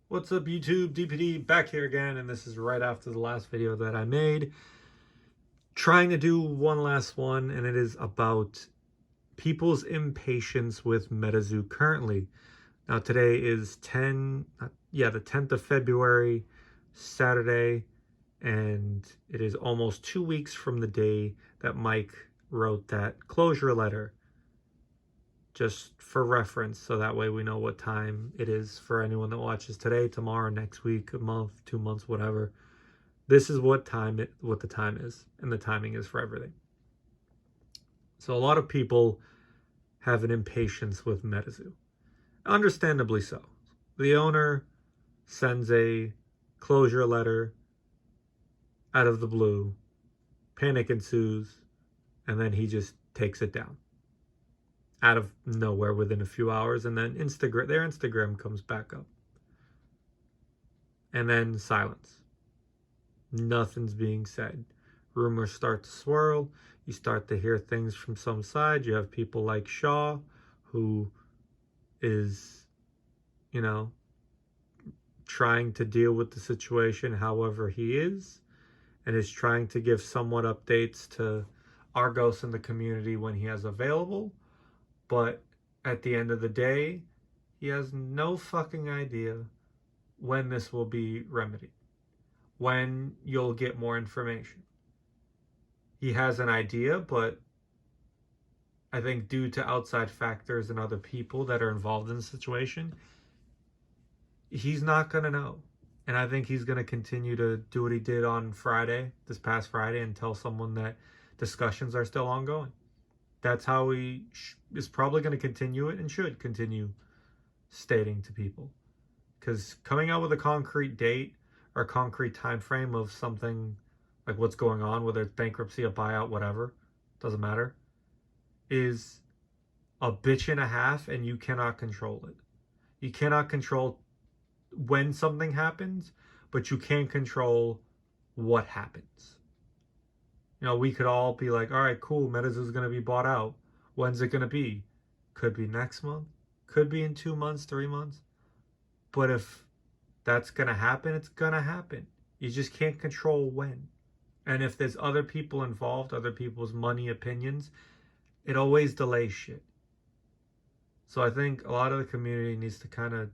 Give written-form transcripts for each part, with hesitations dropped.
What's up, YouTube? DPD back here again, and this is right after the last video that I made. Trying to do one last one, and it is about people's impatience with MetaZoo currently. Now, today is the 10th of February, Saturday, and it is almost 2 weeks from the day that Mike wrote that closure letter. Just for reference, so that way we know what time it is for anyone that watches today, tomorrow, next week, a month, 2 months, whatever. This is what the time is, and the timing is for everything. So a lot of people have an impatience with MetaZoo, understandably so. The owner sends a closure letter out of the blue, panic ensues, and then he just takes it down out of nowhere within a few hours, and then their Instagram comes back up, and then silence. Nothing's being said. Rumors start to swirl. You start to hear things from some side. You have people like Shaw, who is, trying to deal with the situation however he is, and is trying to give somewhat updates to Argos in the community when he has available. But at the end of the day, he has no fucking idea when this will be remedied, when you'll get more information. He has an idea, but I think due to outside factors and other people that are involved in the situation, he's not going to know. And I think he's going to continue to do what he did on this past Friday, and tell someone that discussions are still ongoing. That's how he is probably going to continue it, and should continue stating to people. Because coming out with a concrete date or a concrete time frame of something like what's going on, whether it's bankruptcy, a buyout, whatever, doesn't matter, is a bitch and a half, and you cannot control it. You cannot control when something happens, but you can control what happens. We could all be like, all right, cool, MetaZoo is going to be bought out. When's it going to be? Could be next month. Could be in 2 months, 3 months. But if that's going to happen, it's going to happen. You just can't control when. And if there's other people involved, other people's money, opinions, it always delays shit. So I think a lot of the community needs to kind of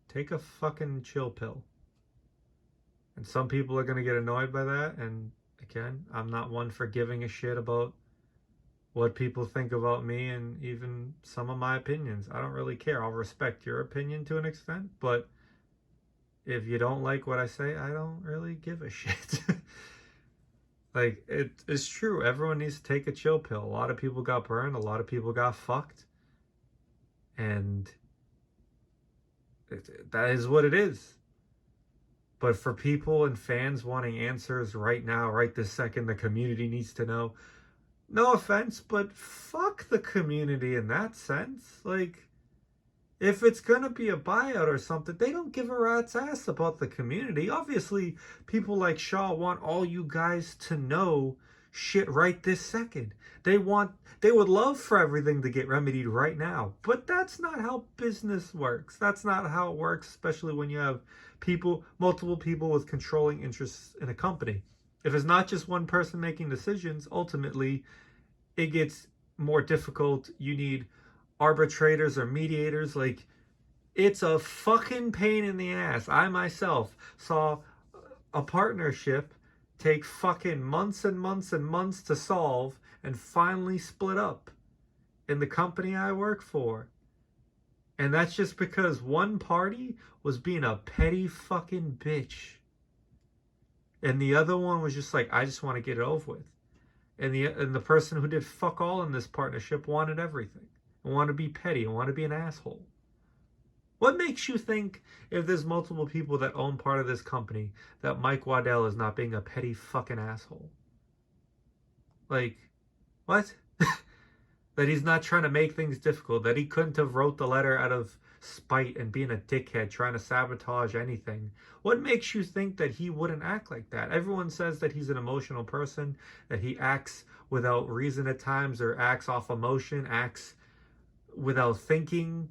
take a fucking chill pill. And some people are going to get annoyed by that, and again, I'm not one for giving a shit about what people think about me, and even some of my opinions. I don't really care. I'll respect your opinion to an extent, but if you don't like what I say, I don't really give a shit. Like, it's true. Everyone needs to take a chill pill. A lot of people got burned. A lot of people got fucked. And that is what it is. But for people and fans wanting answers right now, right this second, the community needs to know. No offense, but fuck the community in that sense. Like, if it's going to be a buyout or something, they don't give a rat's ass about the community. Obviously, people like Shaw want all you guys to know shit right this second. They would love for everything to get remedied right now. But that's not how business works. That's not how it works, especially when you have multiple people with controlling interests in a company. If it's not just one person making decisions, ultimately it gets more difficult. You need arbitrators or mediators. Like, it's a fucking pain in the ass. I myself saw a partnership take fucking months and months and months to solve, and finally split up in the company I work for. And that's just because one party was being a petty fucking bitch, and the other one was just like, I just want to get it over with. And the person who did fuck all in this partnership wanted everything, and wanted to be petty, and wanted to be an asshole. What makes you think, if there's multiple people that own part of this company, that Mike Waddell is not being a petty fucking asshole? Like, what? That he's not trying to make things difficult, that he couldn't have wrote the letter out of spite and being a dickhead, trying to sabotage anything. What makes you think that he wouldn't act like that? Everyone says that he's an emotional person, that he acts without reason at times, or acts off emotion, acts without thinking,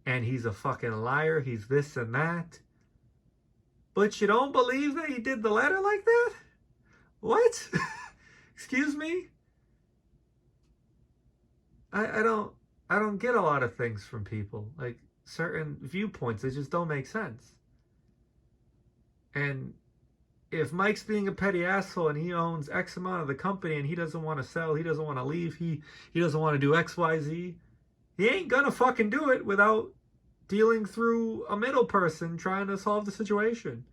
and he's a fucking liar, he's this and that. But you don't believe that he did the letter like that? What? Excuse me? I don't get a lot of things from people. Like certain viewpoints, they just don't make sense. And if Mike's being a petty asshole and he owns X amount of the company and he doesn't want to sell, he doesn't want to leave, he doesn't want to do XYZ, he ain't gonna fucking do it without dealing through a middle person trying to solve the situation.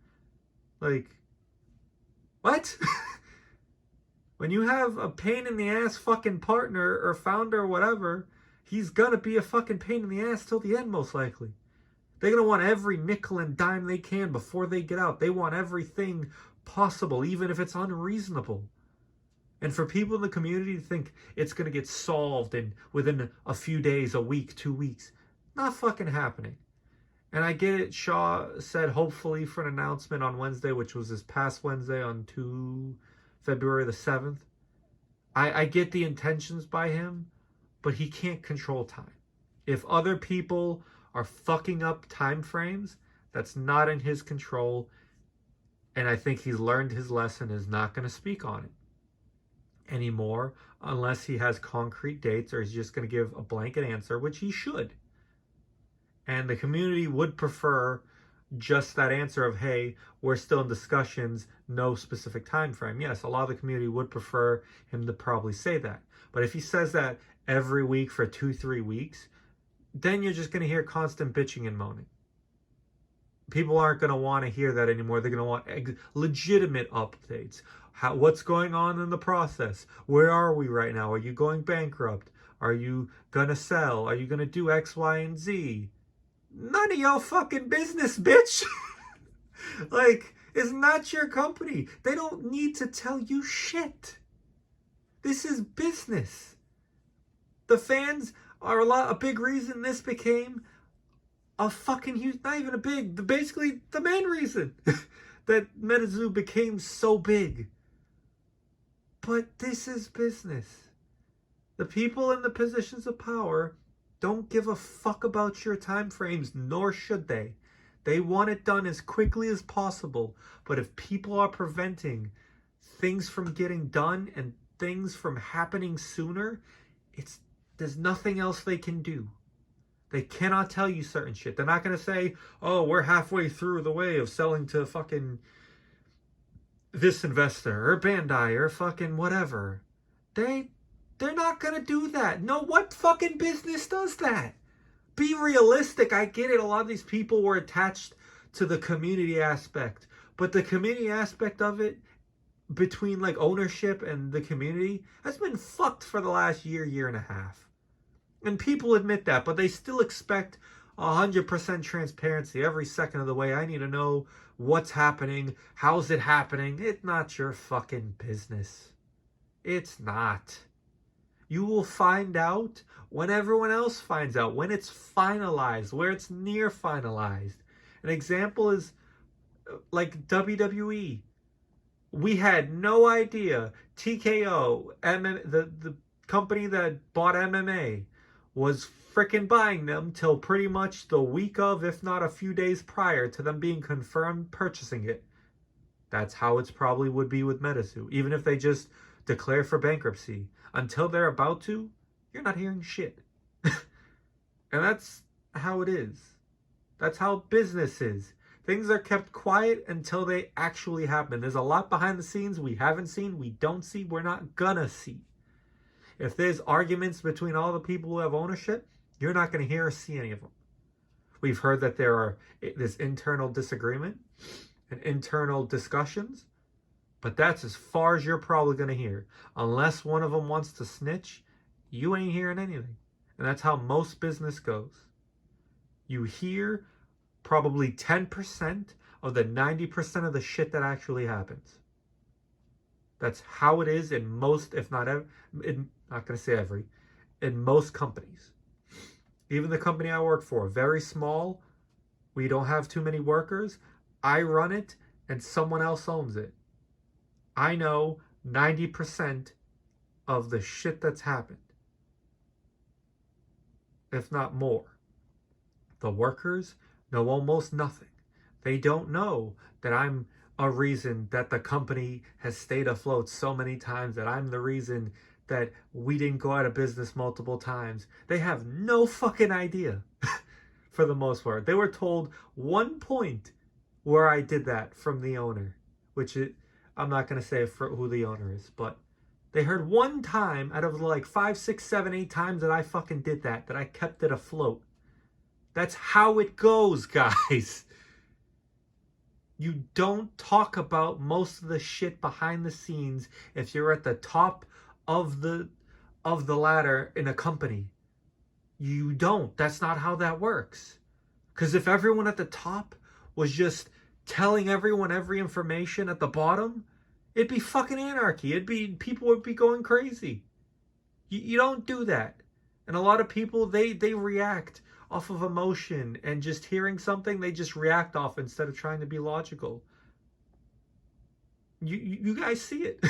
Like, what? When you have a pain in the ass fucking partner or founder or whatever, he's gonna be a fucking pain in the ass till the end, most likely. They're gonna want every nickel and dime they can before they get out. They want everything possible, even if it's unreasonable. And for people in the community to think it's gonna get solved within a few days, a week, 2 weeks, not fucking happening. And I get it, Shaw said hopefully for an announcement on Wednesday, which was this past Wednesday on February the 7th. I get the intentions by him, but he can't control time. If other people are fucking up time frames, that's not in his control. And I think he's learned his lesson, is not going to speak on it anymore unless he has concrete dates or he's just going to give a blanket answer, which he should. And the community would prefer just that answer of, hey, we're still in discussions, no specific time frame. Yes, a lot of the community would prefer him to probably say that. But if he says that every week for 2-3 weeks, then you're just going to hear constant bitching and moaning. People aren't going to want to hear that anymore. They're going to want legitimate updates. What's going on in the process? Where are we right now? Are you going bankrupt? Are you going to sell? Are you going to do X, Y, and Z? None of your fucking business, bitch. Like, it's not your company. They don't need to tell you shit. This is business. The fans are a big reason this became a fucking huge, not even basically the main reason that MetaZoo became so big. But this is business. The people in the positions of power don't give a fuck about your time frames, nor should they. They want it done as quickly as possible. But if people are preventing things from getting done and things from happening sooner, there's nothing else they can do. They cannot tell you certain shit. They're not going to say, oh, we're halfway through the way of selling to fucking this investor or Bandai or fucking whatever. They're not going to do that. No, what fucking business does that? Be realistic. I get it. A lot of these people were attached to the community aspect. But the community aspect of it, between like ownership and the community, has been fucked for the last year and a half. And people admit that, but they still expect 100% transparency every second of the way. I need to know what's happening. How's it happening? It's not your fucking business. It's not. You will find out when everyone else finds out, when it's finalized, where it's near finalized. An example is like WWE. We had no idea TKO, the company that bought MMA, was freaking buying them till pretty much the week of, if not a few days prior to them being confirmed purchasing it. That's how it's probably would be with MetaZoo. Even if they just declare for bankruptcy, until they're about to, you're not hearing shit. And that's how it is. That's how business is. Things are kept quiet until they actually happen. There's a lot behind the scenes we haven't seen, we don't see, we're not gonna see. If there's arguments between all the people who have ownership, you're not going to hear or see any of them. We've heard that there's internal disagreement and internal discussions, but that's as far as you're probably going to hear. Unless one of them wants to snitch, you ain't hearing anything. And that's how most business goes. You hear probably 10% of the 90% of the shit that actually happens. That's how it is in most, if not every, not going to say every, in most companies. Even the company I work for, very small, we don't have too many workers. I run it and someone else owns it. I know 90% of the shit that's happened, if not more. The workers know almost nothing. They don't know that I'm a reason that the company has stayed afloat so many times, that I'm the reason that we didn't go out of business multiple times. They have no fucking idea for the most part. They were told one point where I did that from the owner, which I'm not going to say for who the owner is, but they heard one time out of like 5, 6, 7, 8 times that I fucking did that, that I kept it afloat. That's how it goes, guys. You don't talk about most of the shit behind the scenes if you're at the top of the ladder in a company. You don't. That's not how that works. Because if everyone at the top was just telling everyone every information at the bottom, it'd be fucking anarchy. People would be going crazy. You don't do that. And a lot of people, they react off of emotion, and just hearing something, they just react off instead of trying to be logical. You guys see it.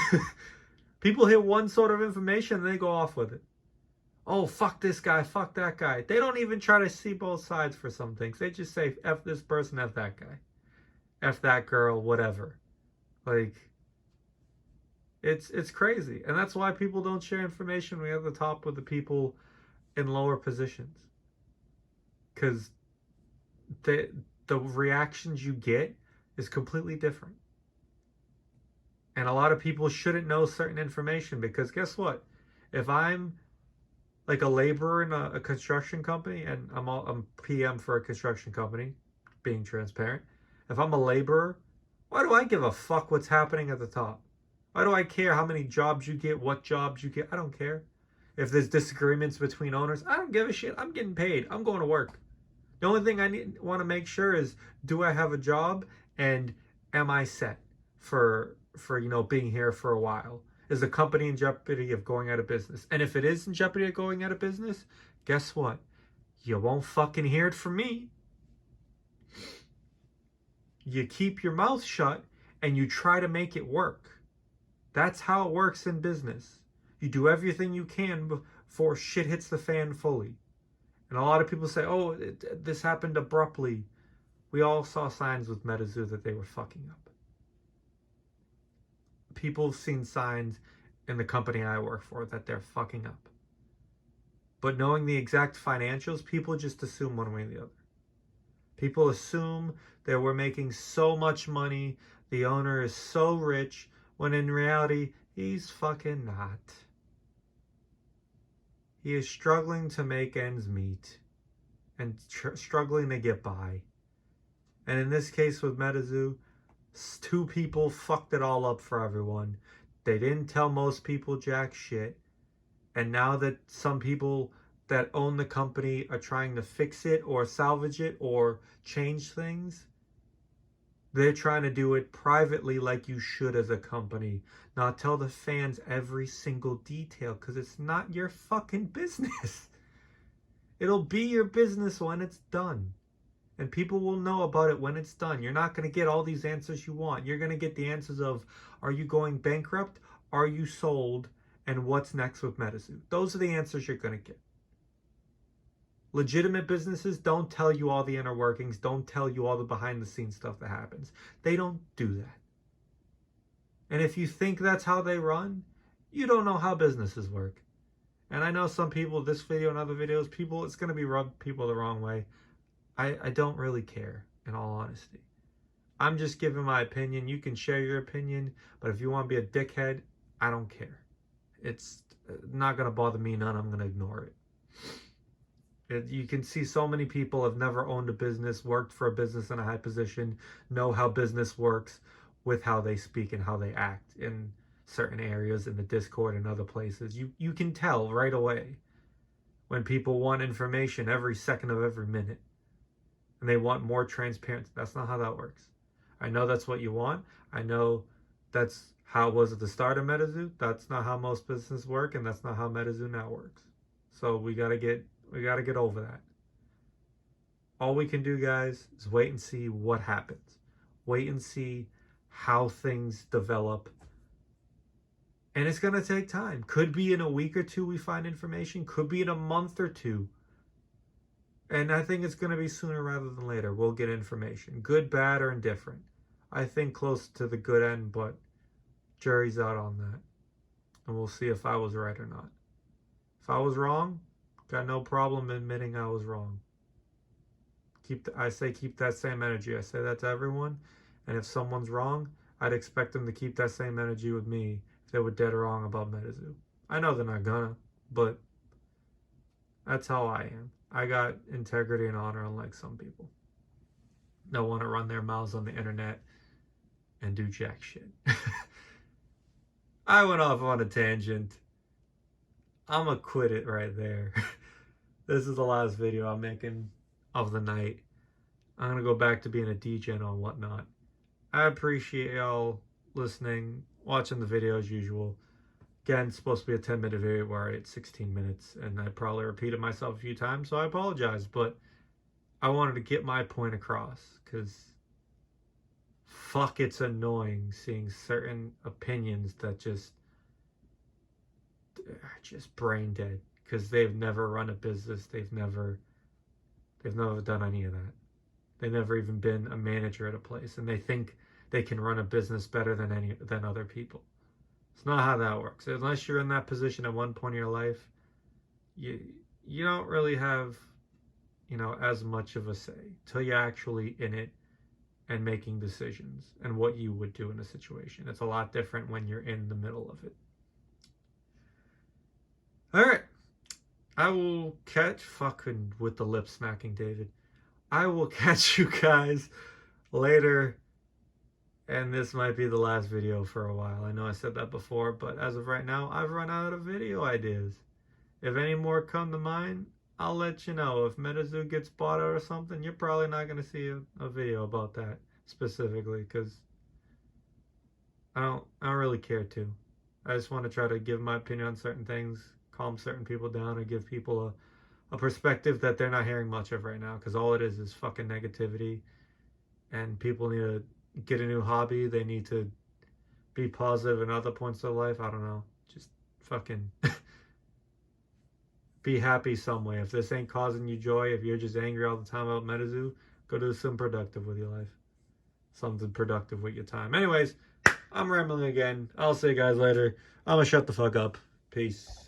People hear one sort of information and they go off with it. Oh, fuck this guy, fuck that guy. They don't even try to see both sides for some things. They just say, F this person, F that guy. F that girl, whatever. Like, it's crazy. And that's why people don't share information when you're at the top with the people in lower positions. Because the reactions you get is completely different. And a lot of people shouldn't know certain information, because guess what? If I'm like a laborer in a construction company, and I'm PM for a construction company, being transparent. If I'm a laborer, why do I give a fuck what's happening at the top? Why do I care how many jobs you get, what jobs you get? I don't care. If there's disagreements between owners, I don't give a shit. I'm getting paid. I'm going to work. The only thing I want to make sure is, do I have a job, and am I set for being here for a while? Is the company in jeopardy of going out of business? And if it is in jeopardy of going out of business, guess what? You won't fucking hear it from me. You keep your mouth shut and you try to make it work. That's how it works in business. You do everything you can before shit hits the fan fully. And a lot of people say, oh, this happened abruptly. We all saw signs with MetaZoo that they were fucking up. People have seen signs in the company I work for that they're fucking up. But knowing the exact financials, people just assume one way or the other. People assume that we're making so much money, the owner is so rich, when in reality, he's fucking not. He is struggling to make ends meet and struggling to get by. And in this case with MetaZoo, 2 people fucked it all up for everyone. They didn't tell most people jack shit. And now that some people that own the company are trying to fix it or salvage it or change things, they're trying to do it privately, like you should as a company. Not tell the fans every single detail, because it's not your fucking business. It'll be your business when it's done. And people will know about it when it's done. You're not going to get all these answers you want. You're going to get the answers of, are you going bankrupt? Are you sold? And what's next with MetaZoo? Those are the answers you're going to get. Legitimate businesses don't tell you all the inner workings, don't tell you all the behind the scenes stuff that happens. They don't do that. And if you think that's how they run, you don't know how businesses work. And I know some people, this video and other videos, it's going to be rub people the wrong way. I don't really care, in all honesty. I'm just giving my opinion. You can share your opinion, but if you want to be a dickhead, I don't care. It's not going to bother me none. I'm going to ignore it. You can see so many people have never owned a business, worked for a business in a high position, know how business works with how they speak and how they act in certain areas, in the Discord and other places. You can tell right away when people want information every second of every minute. And they want more transparency. That's not how that works. I know that's what you want. I know that's how it was at the start of MetaZoo. That's not how most businesses work, and that's not how MetaZoo now works. So we gotta get over that. All we can do, guys, is wait and see what happens. Wait and see how things develop. And it's gonna take time. Could be in a week or two we find information. Could be in a month or two. And I think it's going to be sooner rather than later. We'll get information. Good, bad, or indifferent. I think close to the good end, but jury's out on that. And we'll see if I was right or not. If I was wrong, got no problem admitting I was wrong. I say keep that same energy. I say that to everyone. And if someone's wrong, I'd expect them to keep that same energy with me if they were dead wrong about MetaZoo. I know they're not gonna, but that's how I am. I got integrity and honor, unlike some people. Don't want to run their mouths on the internet and do jack shit. I went off on a tangent. I'm gonna quit it right there. This is the last video I'm making of the night. I'm gonna go back to being a DJ and whatnot. I appreciate y'all listening, watching the video as usual. Again, it's supposed to be a 10-minute video. We're already at 16 minutes, and I probably repeated myself a few times, so I apologize. But I wanted to get my point across, because fuck, it's annoying seeing certain opinions that just are just brain dead, because they've never run a business. They've never done any of that. They've never even been a manager at a place, and they think they can run a business better than other people. It's not how that works. Unless you're in that position at one point in your life, you don't really have, as much of a say till you're actually in it and making decisions and what you would do in a situation. It's a lot different when you're in the middle of it. All right. I will catch fucking with the lip smacking, David. I will catch you guys later. And this might be the last video for a while. I know I said that before, but as of right now, I've run out of video ideas. If any more come to mind, I'll let you know. If MetaZoo gets bought out or something, you're probably not going to see a video about that specifically, because I don't really care to. I just want to try to give my opinion on certain things, calm certain people down, and give people a perspective that they're not hearing much of right now, because all it is fucking negativity, and people need to get a new hobby. They need to be positive in other points of life. I don't know. Just fucking be happy some way. If this ain't causing you joy, if you're just angry all the time about MetaZoo, go do something productive with your life. Something productive with your time. Anyways, I'm rambling again. I'll see you guys later. I'm gonna shut the fuck up. Peace.